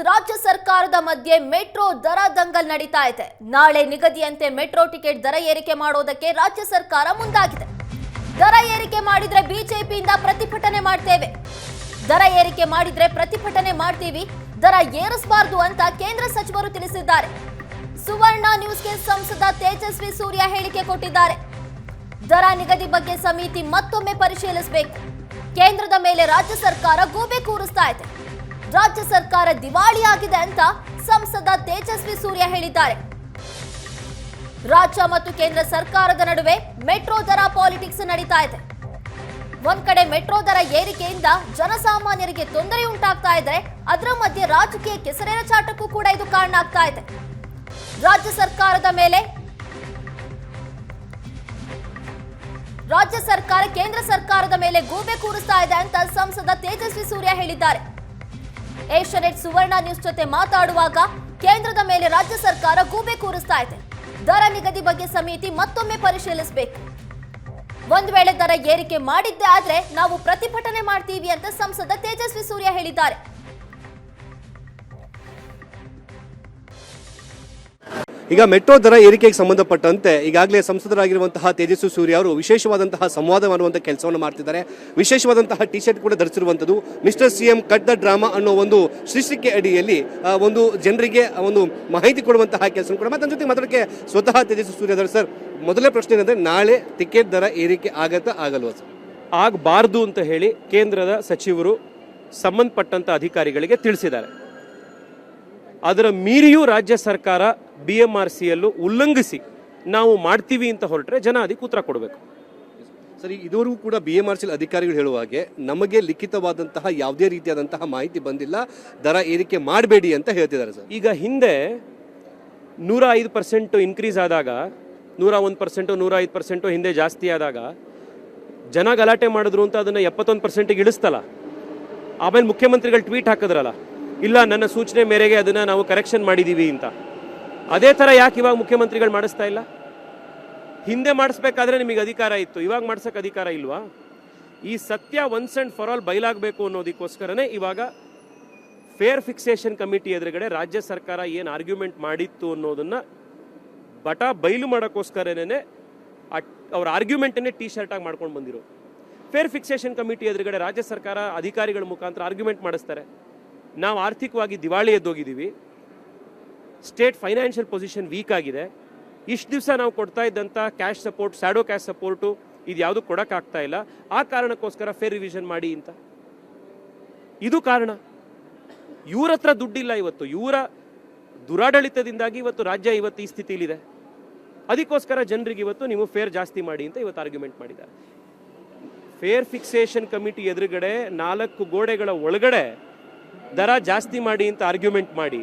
ರಾಜ್ಯ ಸರ್ಕಾರದ ಮಧ್ಯೆ ಮೆಟ್ರೋ ದರ ದಂಗಲ್ ನಡೀತಾ ಇದೆ. ನಾಳೆ ನಿಗದಿಯಂತೆ ಮೆಟ್ರೋ ಟಿಕೆಟ್ ದರ ಏರಿಕೆ ಮಾಡೋದಕ್ಕೆ ರಾಜ್ಯ ಸರ್ಕಾರ ಮುಂದಾಗಿದೆ. ದರ ಏರಿಕೆ ಮಾಡಿದ್ರೆ ಬಿಜೆಪಿಯಿಂದ ಪ್ರತಿಭಟನೆ ಮಾಡ್ತೇವೆ, ದರ ಏರಿಕೆ ಮಾಡಿದ್ರೆ ಪ್ರತಿಭಟನೆ ಮಾಡ್ತೀವಿ, ದರ ಏರಿಸಬಾರದು ಅಂತ ಕೇಂದ್ರ ಸಚಿವರು ತಿಳಿಸಿದ್ದಾರೆ. ಸುವರ್ಣ ನ್ಯೂಸ್ಗೆ ಸಂಸದ ತೇಜಸ್ವಿ ಸೂರ್ಯ ಹೇಳಿಕೆ ಕೊಟ್ಟಿದ್ದಾರೆ. ದರ ನಿಗದಿ ಬಗ್ಗೆ ಸಮಿತಿ ಮತ್ತೊಮ್ಮೆ ಪರಿಶೀಲಿಸಬೇಕು. ಕೇಂದ್ರದ ಮೇಲೆ ರಾಜ್ಯ ಸರ್ಕಾರ ಗೂಬೆ ಕೂರಿಸ್ತಾ ಇದೆ. ರಾಜ್ಯ ಸರ್ಕಾರ ದಿವಾಳಿಯಾಗಿದೆ ಅಂತ ಸಂಸದ ತೇಜಸ್ವಿ ಸೂರ್ಯ ಹೇಳಿದ್ದಾರೆ. ರಾಜ್ಯ ಮತ್ತು ಕೇಂದ್ರ ಸರ್ಕಾರದ ನಡುವೆ ಮೆಟ್ರೋ ದರ ಪಾಲಿಟಿಕ್ಸ್ ನಡೀತಾ ಇದೆ. ಒಂದ್ ಕಡೆ ಮೆಟ್ರೋ ದರ ಏರಿಕೆಯಿಂದ ಜನಸಾಮಾನ್ಯರಿಗೆ ತೊಂದರೆ ಉಂಟಾಗ್ತಾ ಇದ್ರೆ, ಅದರ ಮಧ್ಯೆ ರಾಜಕೀಯ ಕೆಸರೆರ ಚಾಟಕ್ಕೂ ಕೂಡ ಇದು ಕಾರಣ ಆಗ್ತಾ ಇದೆ. ರಾಜ್ಯ ಸರ್ಕಾರ ಕೇಂದ್ರ ಸರ್ಕಾರದ ಮೇಲೆ ಗೂಬೆ ಕೂರಿಸ್ತಾ ಇದೆ ಅಂತ ಸಂಸದ ತೇಜಸ್ವಿ ಸೂರ್ಯ ಹೇಳಿದ್ದಾರೆ. ಏಷ್ಯಾನೆಟ್ ಸುವರ್ಣ ನ್ಯೂಸ್ ಜೊತೆ ಮಾತಾಡುವಾಗ ಕೇಂದ್ರದ ಮೇಲೆ ರಾಜ್ಯ ಸರ್ಕಾರ ಗೂಬೆ ಕೂರಿಸ್ತಾ ಇದೆ. ದರ ನಿಗದಿ ಬಗ್ಗೆ ಸಮಿತಿ ಮತ್ತೊಮ್ಮೆ ಪರಿಶೀಲಿಸಬೇಕು. ಒಂದು ವೇಳೆ ದರ ಏರಿಕೆ ಮಾಡಿದ್ದೇ ಆದ್ರೆ ನಾವು ಪ್ರತಿಭಟನೆ ಮಾಡ್ತೀವಿ ಅಂತ ಸಂಸದ ತೇಜಸ್ವಿ ಸೂರ್ಯ ಹೇಳಿದ್ದಾರೆ. ಈಗ ಮೆಟ್ರೋ ದರ ಏರಿಕೆಗೆ ಸಂಬಂಧಪಟ್ಟಂತೆ ಈಗಾಗಲೇ ಸಂಸದರಾಗಿರುವಂತಹ ತೇಜಸ್ವಿ ಸೂರ್ಯ ಅವರು ವಿಶೇಷವಾದಂತಹ ಸಂವಾದ ಮಾಡುವಂತಹ ಕೆಲಸವನ್ನು ಮಾಡ್ತಿದ್ದಾರೆ. ವಿಶೇಷವಾದಂತಹ ಟಿ ಶರ್ಟ್ ಕೂಡ ಧರಿಸಿರುವಂಥದ್ದು. Mister CM cut the drama ಅನ್ನೋ ಒಂದು ಶೀರ್ಷಿಕೆ ಅಡಿಯಲ್ಲಿ ಒಂದು ಜನರಿಗೆ ಒಂದು ಮಾಹಿತಿ ಕೊಡುವಂತಹ ಕೆಲಸ ಕೂಡ. ಮತ್ತೆ ಜೊತೆ ಮಾತಾಡೋಕ್ಕೆ ಸ್ವತಃ ತೇಜಸ್ವಿ ಸೂರ್ಯ ಅವರು. ಸರ್, ಮೊದಲನೇ ಪ್ರಶ್ನೆ ಏನಂದ್ರೆ, ನಾಳೆ ಟಿಕೆಟ್ ದರ ಏರಿಕೆ ಆಗಲ್ವಾ ಸರ್? ಆಗಬಾರ್ದು ಅಂತ ಹೇಳಿ ಕೇಂದ್ರದ ಸಚಿವರು ಸಂಬಂಧಪಟ್ಟಂತ ಅಧಿಕಾರಿಗಳಿಗೆ ತಿಳಿಸಿದ್ದಾರೆ. ಅದರ ಮೀರಿಯೂ ರಾಜ್ಯ ಸರ್ಕಾರ BMRCಯಲ್ಲೂ ಉಲ್ಲಂಘಿಸಿ ನಾವು ಮಾಡ್ತೀವಿ ಅಂತ ಹೊರಟ್ರೆ ಜನ ಅದಕ್ಕೆ ಉತ್ತರ ಕೊಡಬೇಕು. ಸರಿ, ಇದುವರೆಗೂ ಕೂಡ BMRC ಅಧಿಕಾರಿಗಳು ಹೇಳುವ ಹಾಗೆ ನಮಗೆ ಲಿಖಿತವಾದಂತಹ ಯಾವುದೇ ರೀತಿಯಾದಂತಹ ಮಾಹಿತಿ ಬಂದಿಲ್ಲ, ದರ ಏರಿಕೆ ಮಾಡಬೇಡಿ ಅಂತ ಹೇಳ್ತಿದ್ದಾರೆ ಸರ್. ಈಗ ಹಿಂದೆ 105% ಇನ್ಕ್ರೀಸ್ ಆದಾಗ, 101%, 105% ಹಿಂದೆ ಜಾಸ್ತಿ ಆದಾಗ ಜನ ಗಲಾಟೆ ಮಾಡಿದ್ರು ಅಂತ ಅದನ್ನು 71%ಗೆ ಇಳಿಸ್ತಲ್ಲ. ಆಮೇಲೆ ಮುಖ್ಯಮಂತ್ರಿಗಳು ಟ್ವೀಟ್ ಹಾಕಿದ್ರಲ್ಲ, ಇಲ್ಲ ನನ್ನ ಸೂಚನೆ ಮೇರೆಗೆ ಅದನ್ನ ನಾವು ಕರೆಕ್ಷನ್ ಮಾಡಿದೀವಿ ಅಂತ. ಅದೇ ತರ ಯಾಕೆ ಇವಾಗ ಮುಖ್ಯಮಂತ್ರಿಗಳು ಮಾಡಿಸ್ತಾ ಇಲ್ಲ? ಹಿಂದೆ ಮಾಡಿಸ್ಬೇಕಾದ್ರೆ ನಿಮಗೆ ಅಧಿಕಾರ ಇತ್ತು, ಇವಾಗ ಮಾಡ್ಸಕ್ ಅಧಿಕಾರ ಇಲ್ವಾ? ಈ ಸತ್ಯ ಒನ್ಸ್ ಅಂಡ್ ಫಾರ್ ಆಲ್ ಬಯಲಾಗಬೇಕು ಅನ್ನೋದಕ್ಕೋಸ್ಕರನೇ ಇವಾಗ ಫೇರ್ ಫಿಕ್ಸೇಷನ್ ಕಮಿಟಿ ಎದುರುಗಡೆ ರಾಜ್ಯ ಸರ್ಕಾರ ಏನು ಆರ್ಗ್ಯುಮೆಂಟ್ ಮಾಡಿತ್ತು ಅನ್ನೋದನ್ನ ಬಯಲು ಮಾಡೋಕ್ಕೋಸ್ಕರನೇ ಅವ್ರ ಆರ್ಗ್ಯುಮೆಂಟನ್ನೇ ಟಿ ಶರ್ಟ್ ಆಗಿ ಮಾಡ್ಕೊಂಡು ಬಂದಿರೋ. ಫೇರ್ ಫಿಕ್ಸೇಷನ್ ಕಮಿಟಿ ಎದುರುಗಡೆ ರಾಜ್ಯ ಸರ್ಕಾರ ಅಧಿಕಾರಿಗಳ ಮುಖಾಂತರ ಆರ್ಗ್ಯುಮೆಂಟ್ ಮಾಡಿಸ್ತಾರೆ. ನಾವು ಆರ್ಥಿಕವಾಗಿ ದಿವಾಳಿ ಎದ್ದೋಗಿದ್ದೀವಿ, ಸ್ಟೇಟ್ ಫೈನಾನ್ಷಿಯಲ್ ಪೊಸಿಷನ್ ವೀಕ್ ಆಗಿದೆ, ಇಷ್ಟು ದಿವಸ ನಾವು ಕೊಡ್ತಾ ಇದ್ದಂಥ cash support, shadow cash support ಇದು ಯಾವುದು ಕೊಡೋಕ್ಕಾಗ್ತಾ ಇಲ್ಲ, ಆ ಕಾರಣಕ್ಕೋಸ್ಕರ ಫೇರ್ ರಿವಿಷನ್ ಮಾಡಿ ಅಂತ. ಇದು ಕಾರಣ. ಇವ್ರ ಹತ್ರ ದುಡ್ಡಿಲ್ಲ, ಇವತ್ತು ಇವರ ದುರಾಡಳಿತದಿಂದಾಗಿ ಇವತ್ತು ರಾಜ್ಯ ಇವತ್ತು ಈ ಸ್ಥಿತಿಲಿದೆ. ಅದಕ್ಕೋಸ್ಕರ ಜನರಿಗೆ ಇವತ್ತು ನೀವು ಫೇರ್ ಜಾಸ್ತಿ ಮಾಡಿ ಅಂತ ಇವತ್ತು ಆರ್ಗ್ಯುಮೆಂಟ್ ಮಾಡಿದ್ದಾರೆ. ಫೇರ್ ಫಿಕ್ಸೇಷನ್ ಕಮಿಟಿ ಎದುರುಗಡೆ 4 ಗೋಡೆಗಳ ಒಳಗಡೆ ದರ ಜಾಸ್ತಿ ಮಾಡಿ ಅಂತ ಆರ್ಗ್ಯುಮೆಂಟ್ ಮಾಡಿ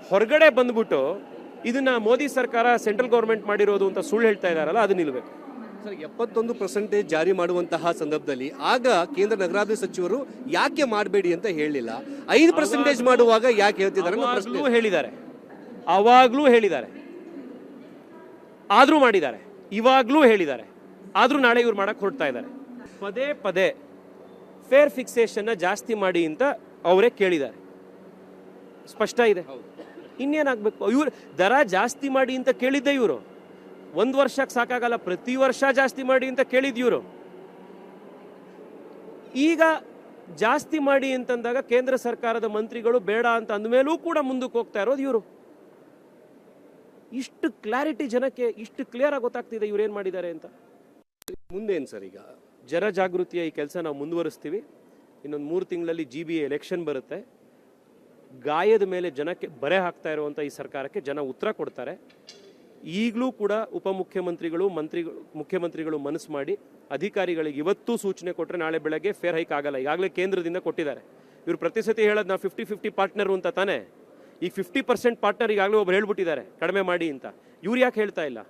ಹೊರಗಡೆ ಬಂದ್ಬಿಟ್ಟು ಇದನ್ನ ಮೋದಿ ಸರ್ಕಾರ ಸೆಂಟ್ರಲ್ ಗವರ್ಮೆಂಟ್ ಮಾಡಿರೋದು ಅಂತ ಸುಳ್ಳು ಹೇಳ್ತಾ ಇದಾರಲ್ಲ, ಅದು ನಿಲ್ಬೇಕು ಸರ್. 71% ಜಾರಿ ಮಾಡುವಂತಹ ಸಂದರ್ಭದಲ್ಲಿ ಆಗ ಕೇಂದ್ರ ನಗರಾಭಿವೃದ್ಧಿ ಸಚಿವರು ಯಾಕೆ ಮಾಡಬೇಡಿ ಅಂತ ಹೇಳಲಿಲ್ಲ, 5% ಮಾಡುವಾಗ ಯಾಕೆ ಹೇಳ್ತಿದ್ದಾರೆ? ಅವಾಗ್ಲೂ ಹೇಳಿದ್ದಾರೆ, ಆದ್ರೂ ಮಾಡಿದ್ದಾರೆ, ಇವಾಗ್ಲೂ ಹೇಳಿದ್ದಾರೆ, ಆದ್ರೂ ನಾಳೆ ಇವ್ರು ಮಾಡಕ್ ಹೊರಡ್ತಾ ಇದ್ದಾರೆ. ಪದೇ ಪದೇ ಫೇರ್ ಫಿಕ್ಸೇಷನ್ ಜಾಸ್ತಿ ಮಾಡಿ ಅಂತ ಅವರೇ ಕೇಳಿದ್ದಾರೆ. ಸ್ಪಷ್ಟ ಇದೆ. ಇನ್ನೇನಾಗಬೇಕು? ಇವ್ರು ದರ ಜಾಸ್ತಿ ಮಾಡಿ ಅಂತ ಕೇಳಿದ್ದೆ ಇವರು. 1 ವರ್ಷಕ್ಕೆ ಸಾಕಾಗಲ್ಲ, ಪ್ರತಿ ವರ್ಷ ಜಾಸ್ತಿ ಮಾಡಿ ಅಂತ ಕೇಳಿದ್ಯೂರು. ಈಗ ಜಾಸ್ತಿ ಮಾಡಿ ಅಂತಂದಾಗ ಕೇಂದ್ರ ಸರ್ಕಾರದ ಮಂತ್ರಿಗಳು ಬೇಡ ಅಂತ ಅಂದಮೇಲೂ ಕೂಡ ಮುಂದಕ್ಕೆ ಹೋಗ್ತಾ ಇರೋದು ಇವರು. ಇಷ್ಟು ಕ್ಲಾರಿಟಿ ಜನಕ್ಕೆ ಇಷ್ಟು ಕ್ಲಿಯರ್ ಆಗಿ ಗೊತ್ತಾಗ್ತಿದೆ ಇವ್ರೇನ್ ಮಾಡಿದ್ದಾರೆ ಅಂತ. ಮುಂದೇನು ಸರ್? ಈಗ ಜನಜಾಗೃತಿಯ ಈ ಕೆಲಸ ನಾವು ಮುಂದುವರಿಸ್ತೀವಿ. ಇನ್ನೊಂದು 3 ತಿಂಗಳಲ್ಲಿ GBA ಎಲೆಕ್ಷನ್ ಬರುತ್ತೆ. ಗಾಯದ ಮೇಲೆ ಜನಕ್ಕೆ ಬರೆ ಹಾಕ್ತಾ ಇರುವಂಥ ಈ ಸರ್ಕಾರಕ್ಕೆ ಜನ ಉತ್ತರ ಕೊಡ್ತಾರೆ. ಈಗಲೂ ಕೂಡ ಉಪಮುಖ್ಯಮಂತ್ರಿಗಳು, ಮುಖ್ಯಮಂತ್ರಿಗಳು ಮನಸ್ಸು ಮಾಡಿ ಅಧಿಕಾರಿಗಳಿಗೆ ಇವತ್ತು ಸೂಚನೆ ಕೊಟ್ಟರೆ ನಾಳೆ ಬೆಳಗ್ಗೆ ಫೇರ್ ಹೈಕ್ ಆಗಲ್ಲ. ಈಗಾಗಲೇ ಕೇಂದ್ರದಿಂದ ಕೊಟ್ಟಿದ್ದಾರೆ. ಇವರು ಪ್ರತಿ ಸತಿ ಹೇಳೋದು ನಾವು 50-50 ಪಾರ್ಟ್ನರು ಅಂತ ತಾನೆ. ಈ 50% ಪಾರ್ಟ್ನರ್ ಈಗಾಗಲೇ ಒಬ್ರು ಹೇಳ್ಬಿಟ್ಟಿದ್ದಾರೆ ಕಡಿಮೆ ಮಾಡಿ ಅಂತ. ಇವ್ರು ಯಾಕೆ ಹೇಳ್ತಾ ಇಲ್ಲ?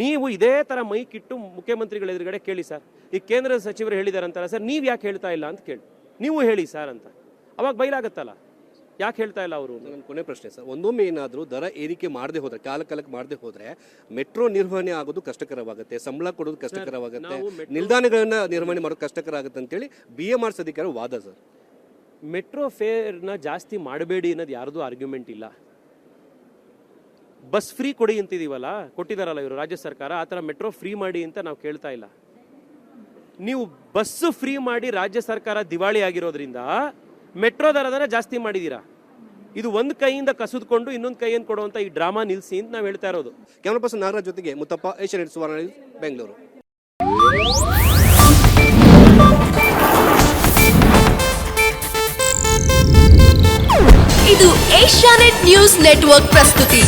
ನೀವು ಇದೇ ತರ ಮೈಕ್ ಇಟ್ಟು ಮುಖ್ಯಮಂತ್ರಿಗಳ ಎದುರುಗಡೆ ಕೇಳಿ ಸರ್. ಈ ಕೇಂದ್ರದ ಸಚಿವರು ಹೇಳಿದಾರೆ ಅಂತಾರ ಸರ್, ನೀವು ಯಾಕೆ ಹೇಳ್ತಾ ಇಲ್ಲ ಅಂತ ಕೇಳಿ, ನೀವು ಹೇಳಿ ಸರ್ ಅಂತ. ಅವಾಗ ಬಯಲಾಗತ್ತಲ್ಲ, ಯಾಕೆ ಹೇಳ್ತಾ ಇಲ್ಲ ಅವರು? ನನ್ನ ಕೊನೆ ಪ್ರಶ್ನೆ ಸರ್, ಒಂದೊಮ್ಮೆ ಏನಾದರೂ ದರ ಏರಿಕೆ ಮಾಡದೆ ಹೋದ್ರೆ, ಕಾಲಕ್ಕೆ ಮಾಡದೆ ಹೋದ್ರೆ ಮೆಟ್ರೋ ನಿರ್ವಹಣೆ ಆಗೋದು ಕಷ್ಟಕರವಾಗುತ್ತೆ, ಸಂಬಳ ಕೊಡೋದು ಕಷ್ಟಕರವಾಗುತ್ತೆ, ನಿಲ್ದಾಣಗಳನ್ನ ನಿರ್ವಹಣೆ ಮಾಡೋದು ಕಷ್ಟಕರ ಆಗುತ್ತೆ ಅಂತೇಳಿ BMRC ಅಧಿಕಾರಿ ವಾದ ಸರ್. ಮೆಟ್ರೋ ಫೇರ್ನ ಜಾಸ್ತಿ ಮಾಡಬೇಡಿ ಅನ್ನೋದು ಯಾರ್ದು ಆರ್ಗ್ಯುಮೆಂಟ್ ಇಲ್ಲ. ಬಸ್ ಫ್ರೀ ಕೊಡಿ ಅಂತಿದೀವಲ್ಲ, ಕೊಟ್ಟಿದಾರಲ್ಲ ಇವರು ರಾಜ್ಯ ಸರ್ಕಾರ, ಆ ಥರ ಮೆಟ್ರೋ ಫ್ರೀ ಮಾಡಿ ಅಂತ ನಾವು ಕೇಳ್ತಾ ಇಲ್ಲ. ನೀವು ಬಸ್ ಫ್ರೀ ಮಾಡಿ ರಾಜ್ಯ ಸರ್ಕಾರ ದಿವಾಳಿ ಆಗಿರೋದ್ರಿಂದ ಮೆಟ್ರೋ ದರದನ್ನ ಜಾಸ್ತಿ ಮಾಡಿದೀರಾ. ಇದು ಒಂದು ಕೈಯಿಂದ ಕಸಿದುಕೊಂಡು ಇನ್ನೊಂದು ಕೈಯಿಂದ ಕೊಡುವಂತ ಈ ಡ್ರಾಮಾ ನಿಲ್ಲಿಸಿ ಅಂತ ನಾವು ಹೇಳ್ತಾ ಇರೋದು. ಕ್ಯಾಮರಾ ಪರ್ಸನ್ ನಾಗರಾಜ್ ಜೊತೆಗೆ ಮುತ್ತಪ್ಪ, ಏಷ್ಯಾನೆಟ್ ಸುವರ್ಣ ನ್ಯೂಸ್, ಬೆಂಗಳೂರು. ಇದು ಏಷ್ಯಾನೆಟ್ ನ್ಯೂಸ್ ನೆಟ್ವರ್ಕ್ ಪ್ರಸ್ತುತಿ.